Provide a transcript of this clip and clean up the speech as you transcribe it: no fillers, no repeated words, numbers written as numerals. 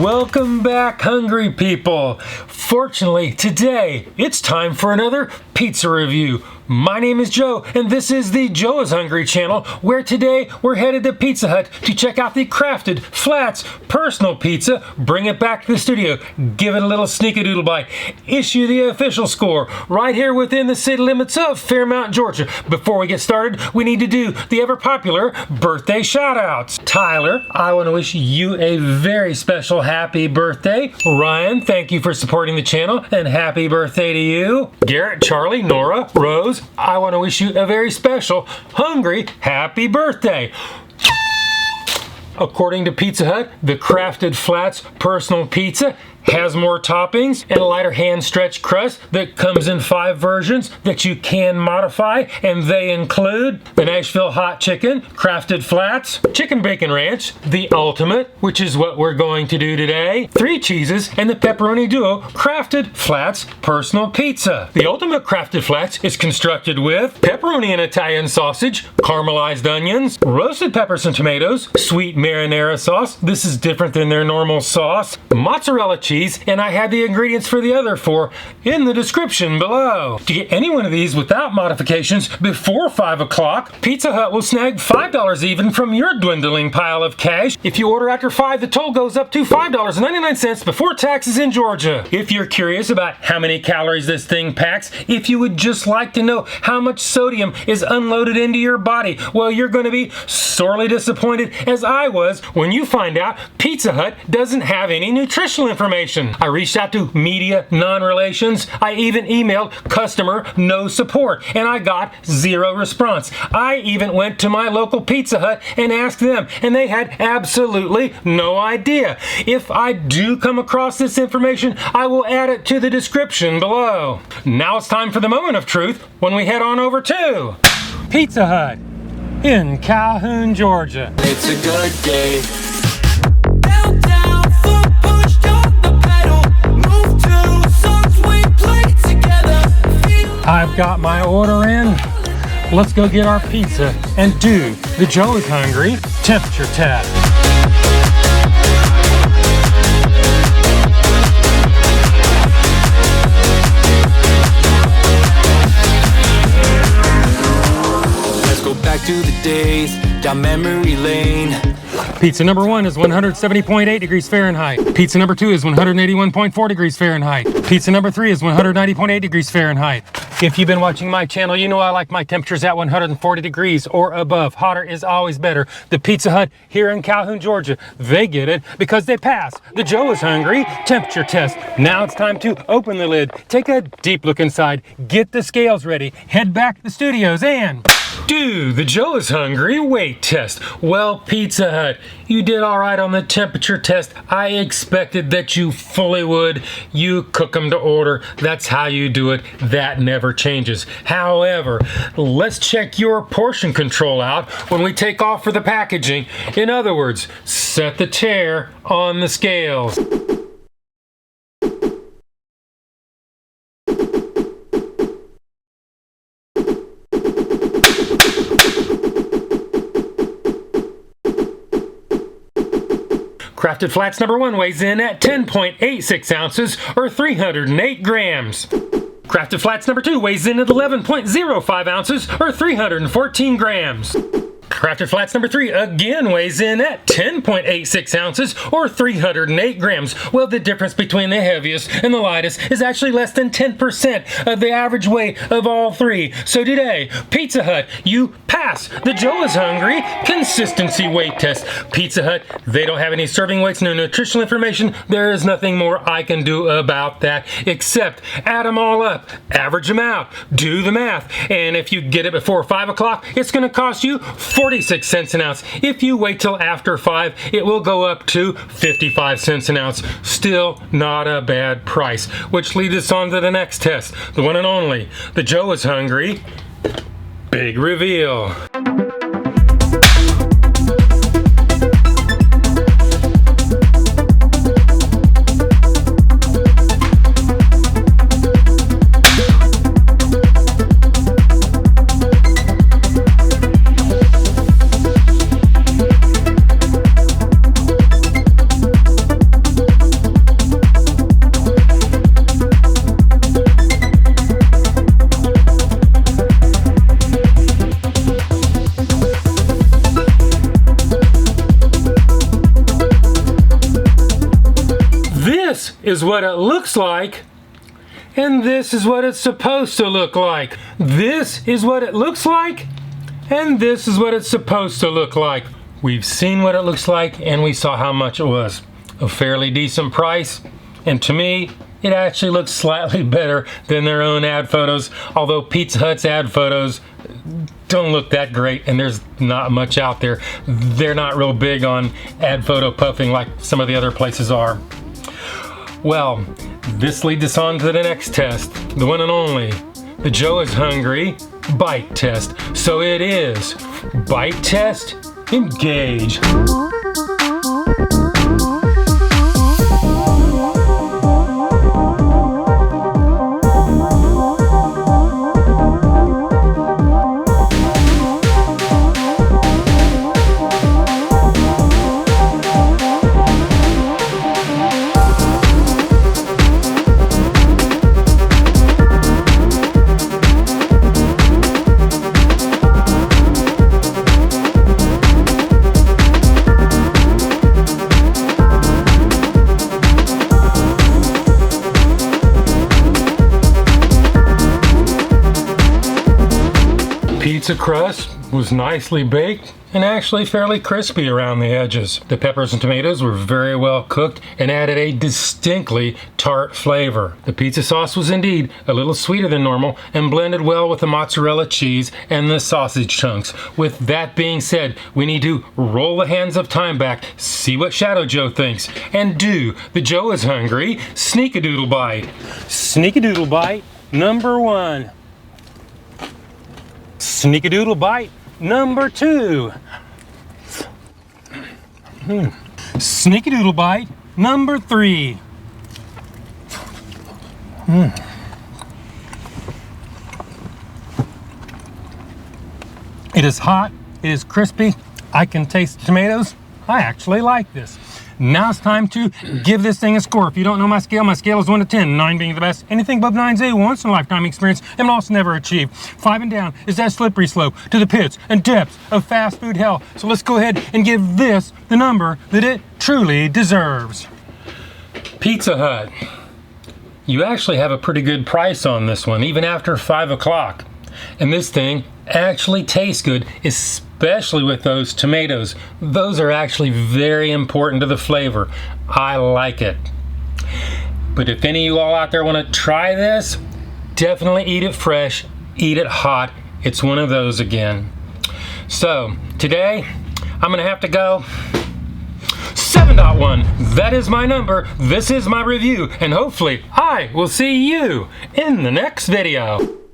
Welcome back, hungry people. Fortunately, today it's time for another pizza review. My name is Joe, and this is the Joe is Hungry channel, where today we're headed to Pizza Hut to check out the Crafted Flatzz Personal Pizza, bring it back to the studio, give it a little sneaky-doodle bite, issue the official score right here within the city limits of Fairmount, Georgia. Before we get started, we need to do the ever-popular birthday shout-outs. Tyler, I want to wish you a very special happy birthday. Ryan, thank you for supporting the channel, and happy birthday to you. Garrett, Charlie, Nora, Rose, I want to wish you a very special, hungry, happy birthday. According to Pizza Hut, the Crafted Flatzz Personal Pizza has more toppings and a lighter hand-stretched crust that comes in 5 versions that you can modify, and they include the Nashville Hot Chicken, Crafted Flatzz, Chicken Bacon Ranch, the Ultimate, which is what we're going to do today, 3 cheeses, and the Pepperoni Duo Crafted Flatzz Personal Pizza. The Ultimate Crafted Flatzz is constructed with pepperoni and Italian sausage, caramelized onions, roasted peppers and tomatoes, sweet marinara sauce, this is different than their normal sauce, mozzarella cheese, and I have the ingredients for the other 4 in the description below. To get any one of these without modifications before 5 o'clock, Pizza Hut will snag $5 even from your dwindling pile of cash. If you order after 5, the toll goes up to $5.99 before taxes in Georgia. If you're curious about how many calories this thing packs, if you would just like to know how much sodium is unloaded into your body, well, you're going to be sorely disappointed, as I was, when you find out Pizza Hut doesn't have any nutritional information. I reached out to media non-relations. I even emailed customer no support, and I got 0 response. I even went to my local Pizza Hut and asked them, and they had absolutely no idea. If I do come across this information, I will add it to the description below. Now it's time for the moment of truth when we head on over to Pizza Hut in Calhoun, Georgia. It's a good day. I've got my order in. Let's go get our pizza and do the Joe is Hungry temperature test. Let's go back to the days down memory lane. Pizza number 1 is 170.8 degrees Fahrenheit. Pizza number 2 is 181.4 degrees Fahrenheit. Pizza number 3 is 190.8 degrees Fahrenheit. If you've been watching my channel, you know I like my temperatures at 140 degrees or above. Hotter is always better. The Pizza Hut here in Calhoun, Georgia, they get it because they pass the Joe is Hungry temperature test. Now it's time to open the lid, take a deep look inside, get the scales ready, head back to the studios, and do the Joe is Hungry weight test. Well, Pizza Hut, you did all right on the temperature test. I expected that you fully would. You cook them to order. That's how you do it. That never changes. However, let's check your portion control out when we take off for the packaging. In other words, set the chair on the scales. Crafted Flatzz number 1 weighs in at 10.86 ounces or 308 grams. Crafted Flatzz number 2 weighs in at 11.05 ounces or 314 grams. Crafted Flatzz number 3 again weighs in at 10.86 ounces or 308 grams. Well, the difference between the heaviest and the lightest is actually less than 10% of the average weight of all 3. So today, Pizza Hut, you pass the Joe is Hungry consistency weight test. Pizza Hut, they don't have any serving weights, no nutritional information. There is nothing more I can do about that except add them all up, average them out, do the math, and if you get it before 5 o'clock, it's going to cost you 46 cents an ounce. If you wait till after 5, it will go up to 55 cents an ounce. Still not a bad price, which leads us on to the next test, the one and only, the Joe is Hungry big reveal. is what it looks like, and this is what it's supposed to look like. This is what it looks like, and this is what it's supposed to look like. We've seen what it looks like, and we saw how much it was. A fairly decent price, and to me, it actually looks slightly better than their own ad photos, although Pizza Hut's ad photos don't look that great, and there's not much out there. They're not real big on ad photo puffing like some of the other places are. Well, this leads us on to the next test, the one and only, the Joe is Hungry bite test. So it is bite test, engage. Pizza crust was nicely baked and actually fairly crispy around the edges. The peppers and tomatoes were very well cooked and added a distinctly tart flavor. The pizza sauce was indeed a little sweeter than normal and blended well with the mozzarella cheese and the sausage chunks. With that being said, we need to roll the hands of time back, see what Shadow Joe thinks, and do the Joe is Hungry sneak-a-doodle bite. Sneak-a-doodle bite number 1. Sneak-a-doodle bite number 2. Sneak-a-doodle bite number 3. It is hot, it is crispy, I can taste the tomatoes. I actually like this. Now it's time to give this thing a score. If you don't know my scale is 1 to 10, 9 being the best. Anything above 9 is a once-in-a-lifetime experience and also never achieved. 5 and down is that slippery slope to the pits and depths of fast food hell. So let's go ahead and give this the number that it truly deserves. Pizza Hut. You actually have a pretty good price on this one, even after 5 o'clock. And this thing actually tastes good, especially with those tomatoes. Those are actually very important to the flavor. I like it. But if any of you all out there want to try this, definitely eat it fresh, eat it hot. It's one of those again. So today, I'm gonna have to go 7.1. That is my number. This is my review, and hopefully I will see you in the next video.